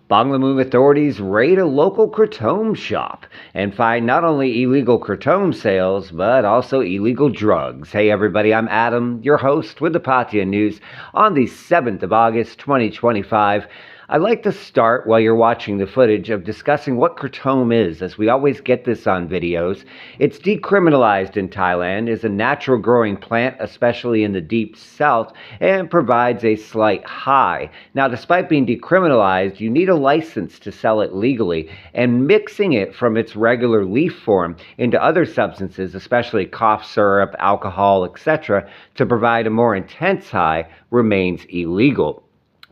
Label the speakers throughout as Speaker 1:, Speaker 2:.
Speaker 1: Bangladesh authorities raid a local Kratom shop and find not only illegal Kratom sales, but also illegal drugs. Hey everybody, I'm Adam, your host with the Pattaya News on the 7th of August, 2025. I'd like to start while you're watching the footage of discussing what Kratom is, as we always get this on videos. It's decriminalized in Thailand, is a natural growing plant, especially in the deep south, and provides a slight high. Now, despite being decriminalized, you need a license to sell it legally, and mixing it from its regular leaf form into other substances, especially cough syrup, alcohol, etc., to provide a more intense high remains illegal.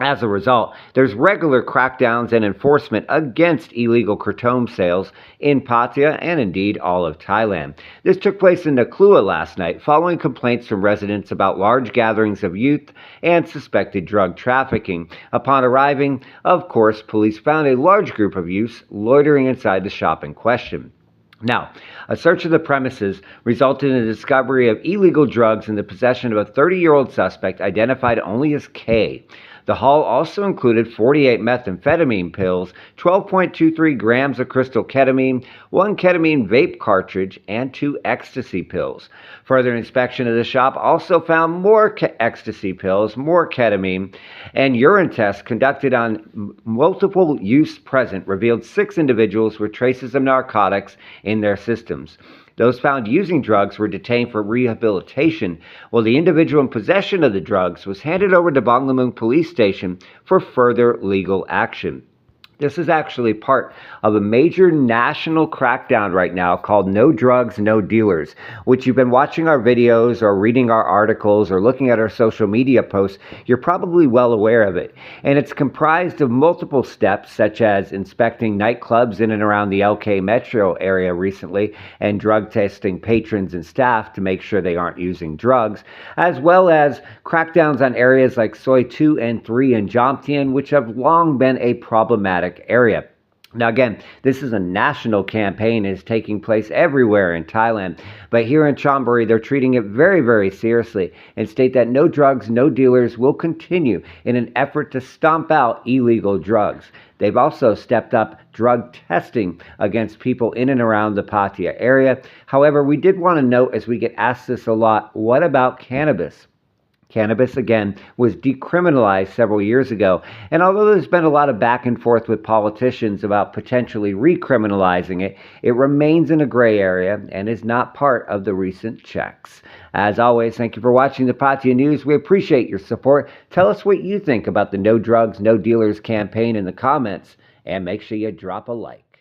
Speaker 1: As a result, there's regular crackdowns and enforcement against illegal Kratom sales in Pattaya and indeed all of Thailand. This took place in Naklua last night following complaints from residents about large gatherings of youth and suspected drug trafficking. Upon arriving, of course, police found a large group of youths loitering inside the shop in question. Now, a search of the premises resulted in the discovery of illegal drugs in the possession of a 30-year-old suspect identified only as K. The haul also included 48 methamphetamine pills, 12.23 grams of crystal ketamine, 1 ketamine vape cartridge, and 2 ecstasy pills. Further inspection of the shop also found more ecstasy pills, more ketamine, and urine tests conducted on multiple youths present revealed 6 individuals with traces of narcotics in their systems. Those found using drugs were detained for rehabilitation, while the individual in possession of the drugs was handed over to Bangladesh police station for further legal action. This is actually part of a major national crackdown right now called No Drugs, No Dealers, which you've been watching our videos or reading our articles or looking at our social media posts. You're probably well aware of it. And it's comprised of multiple steps, such as inspecting nightclubs in and around the LK metro area recently and drug testing patrons and staff to make sure they aren't using drugs, as well as crackdowns on areas like Soi 2 and 3 in Jomtien, which have long been a problematic area. Now again, this is a national campaign and is taking place everywhere in Thailand, but here in Chonburi they're treating it very, very seriously and state that no drugs, no dealers will continue in an effort to stomp out illegal drugs. They've also stepped up drug testing against people in and around the Pattaya area. However, we did want to note, as we get asked this a lot, what about cannabis? Cannabis, again, was decriminalized several years ago, and although there's been a lot of back and forth with politicians about potentially recriminalizing it, it remains in a gray area and is not part of the recent checks. As always, thank you for watching the Pattaya News. We appreciate your support. Tell us what you think about the No Drugs, No Dealers campaign in the comments, and make sure you drop a like.